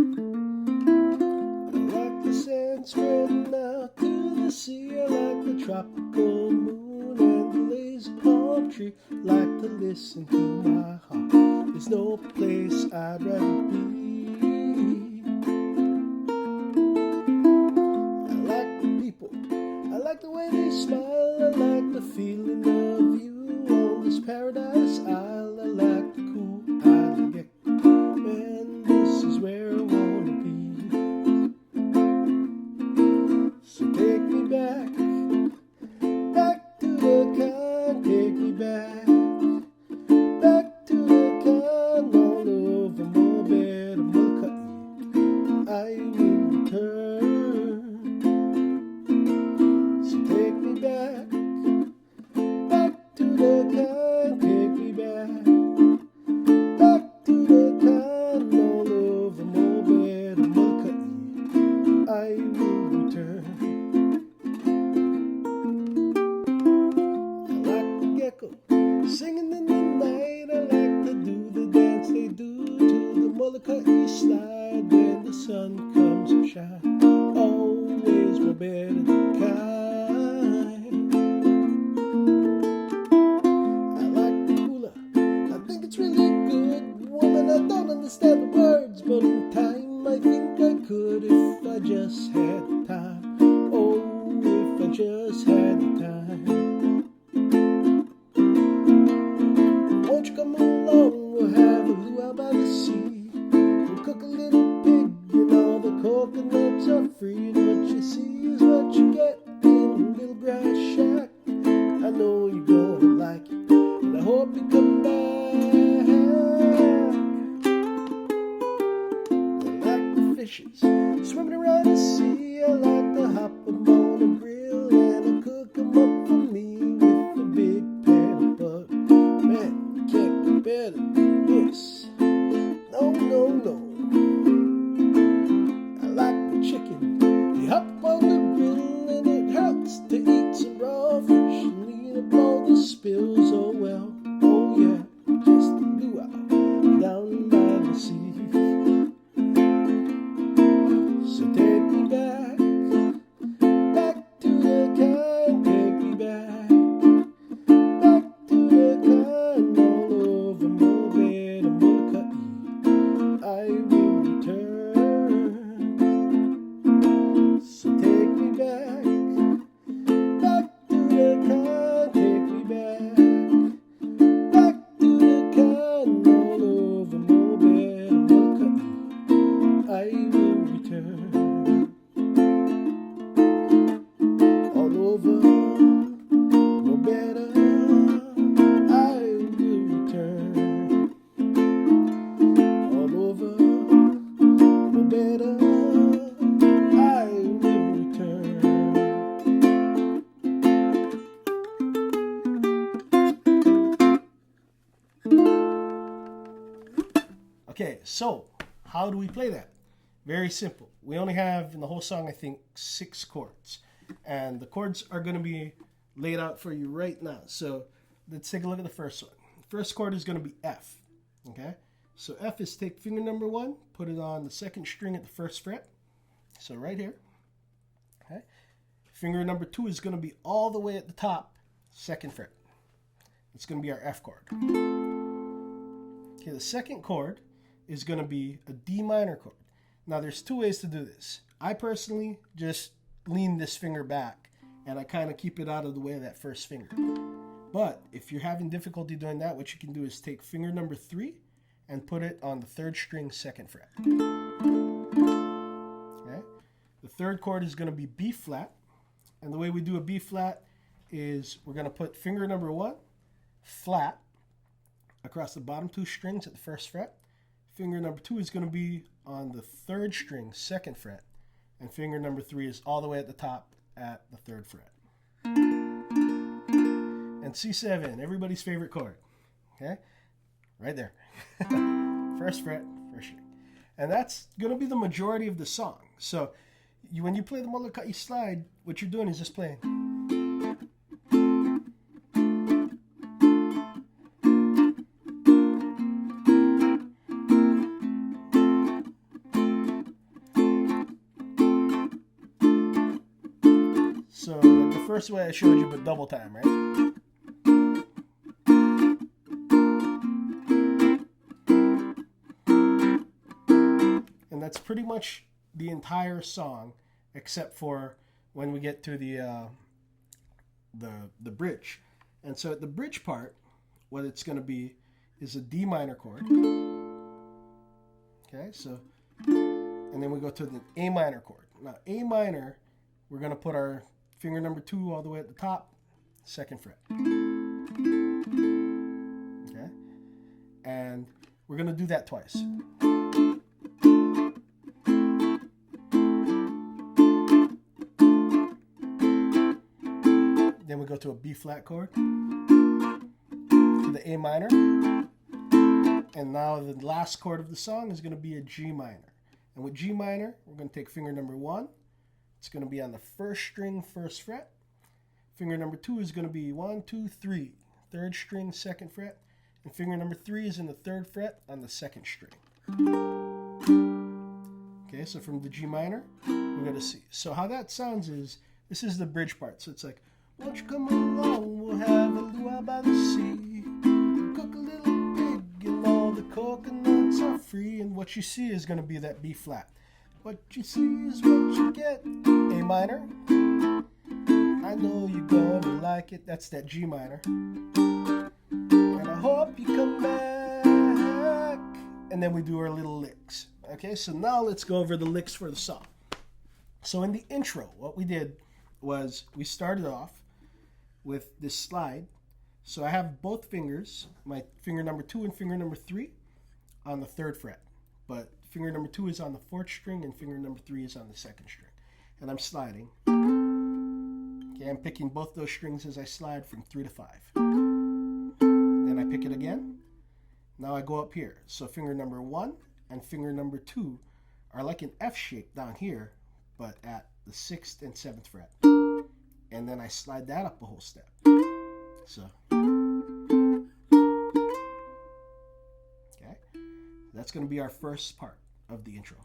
I like the sand spreading out to the sea. I like the tropical moon and the lazy palm tree. I like to listen to my heart. There's no place I'd rather be. I like the people, I like the way they smile. I like the feeling of you on this paradise isle. I like the cool island gecko, and this is where I wanna be. So take me back, back to the kind, take me back, back to the kind, all over Mobile, Moloka'i, I will return. So take me back, back to the kind, take me back, back to the kind, all over Mobile, Moloka'i, I will return. I like the gecko singing in the night. I like to do the dance they do to the Moloka'i slide when the sun comes up shine. Always more better than kind. I like the hula, I think it's really good. Woman, I don't understand the words, but in time I think I could if I just had the time. Oh, if I just had the time. Won't you come along? We'll have a luau by the sea. We'll cook a little pig and all the coconuts are free. And what you see is what you get in a little grass shack. I know you're gonna like it, and I hope you come back. I like the fishes swimming around the sea. I like to hop them on a grill and I cook them up for me with a big pan of butter. Man, you can't compare to this. No, no, no. I like the chicken. You hop on the grill and it hurts to eat some raw fish and clean up all the spills. Oh well, oh yeah, just a luau down by the sea. So take me back, back to the kind, take me back, back to the kind, all over Mobile, Moloka'i, I will return. So take me back, back to the kind, take me back, back to the kind, all over Mobile, Moloka'i, I will return. All over Mobile, I will return. All over Mobile, I will return. Okay, so how do we play that? Very simple. We only have in the whole song, I think, 6 chords. And the chords are going to be laid out for you right now. So let's take a look at the first one. The first chord is going to be F. Okay? So F is take finger number 1, put it on the 2nd string at the 1st fret. So right here. Okay? Finger number 2 is going to be all the way at the top, 2nd fret. It's going to be our F chord. Okay, the second chord is going to be a D minor chord. Now there's 2 ways to do this. I personally just lean this finger back and I kind of keep it out of the way of that first finger. But if you're having difficulty doing that, what you can do is take finger number 3 and put it on the 3rd string, 2nd fret. Okay? The third chord is going to be B flat. And the way we do a B flat is we're going to put finger number 1 flat across the bottom 2 strings at the 1st fret. Finger number 2 is going to be on the 3rd string, 2nd fret. And finger number 3 is all the way at the top at the 3rd fret. And C7, everybody's favorite chord. Okay? Right there. 1st fret, 1st string. And that's going to be the majority of the song. So when you play the Moloka'i slide, what you're doing is just playing. So the first way I showed you, but double time, right? And that's pretty much the entire song, except for when we get to the bridge. And so at the bridge part, what it's going to be is a D minor chord. Okay, so, and then we go to the A minor chord. Now, A minor, we're going to put our finger number 2 all the way at the top, 2nd fret. Okay, and we're going to do that twice. Then we go to a B flat chord, to the A minor, and now the last chord of the song is going to be a G minor. And with G minor, we're going to take finger number 1. It's going to be on the 1st string, 1st fret. Finger number 2 is going to be 1, 2, 3, 3rd string, 2nd fret. And finger number 3 is in the 3rd fret on the 2nd string. Okay, so from the G minor, we go to C. So how that sounds is, this is the bridge part. So it's like, won't you come along, we'll have a luau by the sea. Cook a little pig and all the coconuts are free. And what you see is going to be that B flat. What you see is what you get. A minor. I know you're gonna like it. That's that G minor. And I hope you come back. And then we do our little licks. Okay, so now let's go over the licks for the song. So in the intro, what we did was we started off with this slide. So I have both fingers, my finger number 2 and finger number 3 on the 3rd fret. But finger number 2 is on the 4th string and finger number 3 is on the 2nd string. And I'm sliding. Okay, I'm picking both those strings as I slide from 3 to 5. Then I pick it again. Now I go up here. So finger number 1 and finger number 2 are like an F shape down here, but at the 6th and 7th fret. And then I slide that up a whole step. So, okay, that's going to be our first part of the intro.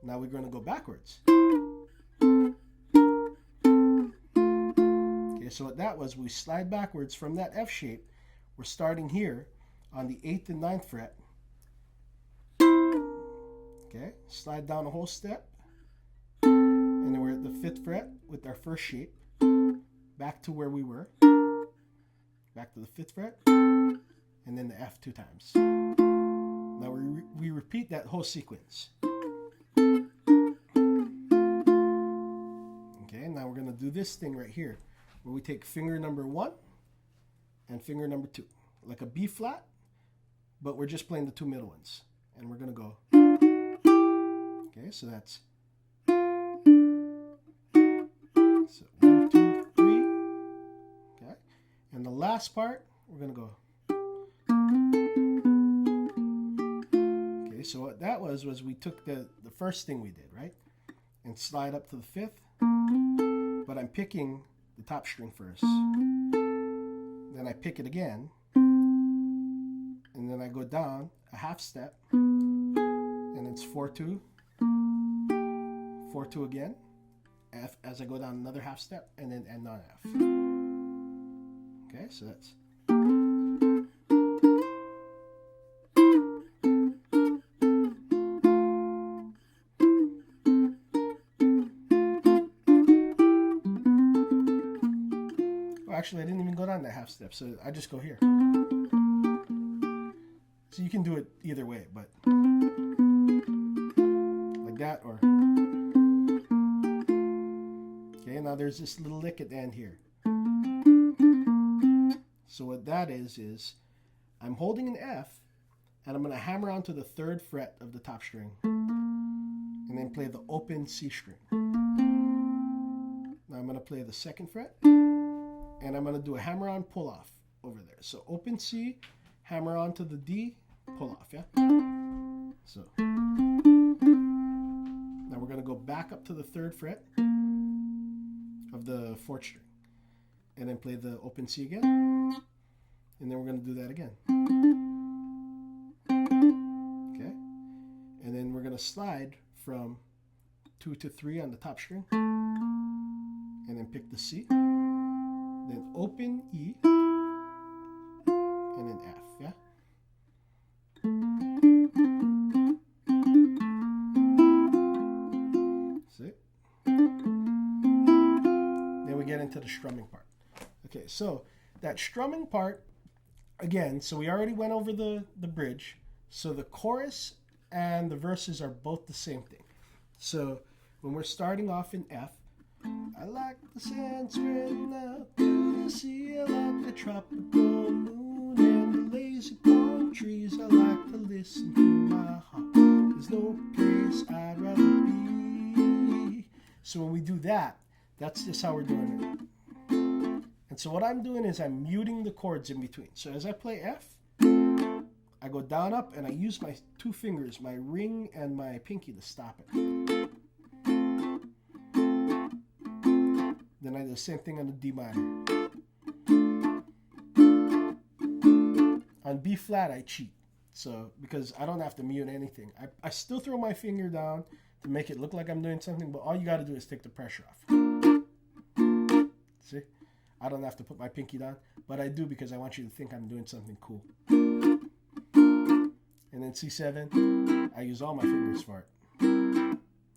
Now we're going to go backwards. Okay, so what that was, we slide backwards from that F shape. We're starting here on the 8th and 9th fret. Okay, slide down a whole step. And then we're at the 5th fret with our first shape. Back to where we were. Back to the 5th fret. And then the F 2 times. Now we repeat that whole sequence. Okay, now we're going to do this thing right here, where we take finger number 1 and finger number 2. Like a B flat, but we're just playing the 2 middle ones. And we're going to go. Okay, so that's. So 1, 2, 3. Okay, and the last part, we're going to go. Okay, so what that was we took the first thing we did, right? And slide up to the 5th. But I'm picking the top string first. Then I pick it again. And then I go down a half step. And it's 4-2. 4-2 again. F as I go down another half step. And then end on F. Okay, so that's. Actually, I didn't even go down that half step, so I just go here. So you can do it either way, but like that, or okay. Now there's this little lick at the end here. So what that is I'm holding an F, and I'm going to hammer onto the 3rd fret of the top string, and then play the open C string. Now I'm going to play the 2nd fret. And I'm going to do a hammer-on pull-off over there. So open C, hammer on to the D, pull-off, yeah? So now we're going to go back up to the 3rd fret of the 4th string. And then play the open C again. And then we're going to do that again. Okay? And then we're going to slide from 2 to 3 on the top string, and then pick the C, then open E, and then F, yeah? See? Then we get into the strumming part. Okay, so that strumming part, again, so we already went over the bridge. So the chorus and the verses are both the same thing. So when we're starting off in F, I like the sand spreading out to the sea. I like the tropical moon and the lazy palm trees. I like to listen to my heart. There's no place I'd rather be. So when we do that, that's just how we're doing it. And so what I'm doing is I'm muting the chords in between. So as I play F, I go down, up, and I use my 2 fingers, my ring and my pinky, to stop it. Then I do the same thing on the D minor. On B flat, I cheat. So, because I don't have to mute anything. I still throw my finger down to make it look like I'm doing something, but all you got to do is take the pressure off. See? I don't have to put my pinky down, but I do because I want you to think I'm doing something cool. And then C7, I use all my fingers for it.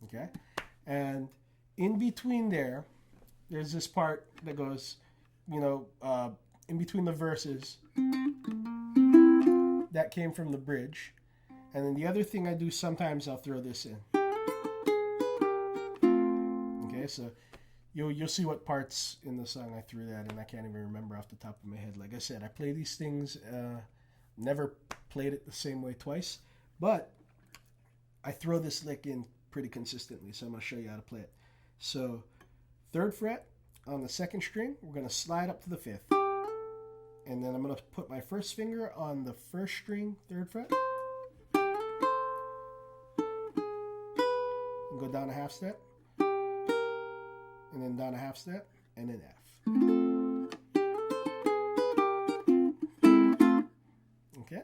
Okay? And in between there's this part that goes, in between the verses. That came from the bridge. And then the other thing I do sometimes, I'll throw this in. Okay, so you'll see what parts in the song I threw that in. I can't even remember off the top of my head. Like I said, I play these things, never played it the same way twice, but I throw this lick in pretty consistently, so I'm going to show you how to play it. So 3rd fret on the 2nd string, we're going to slide up to the 5th. And then I'm going to put my first finger on the 1st string, 3rd fret. And go down a half step. And then down a half step. And then F. Okay?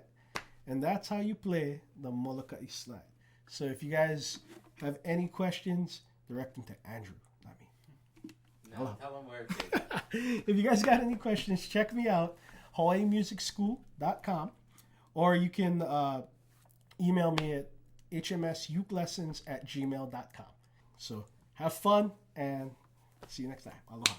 And that's how you play the Moloka'i slide. So if you guys have any questions, direct them to Andrew, not me. No, tell them where to. If you guys got any questions, check me out. HawaiiMusicSchool.com, or you can email me at hmsukelessons@gmail.com. So have fun and see you next time. Aloha.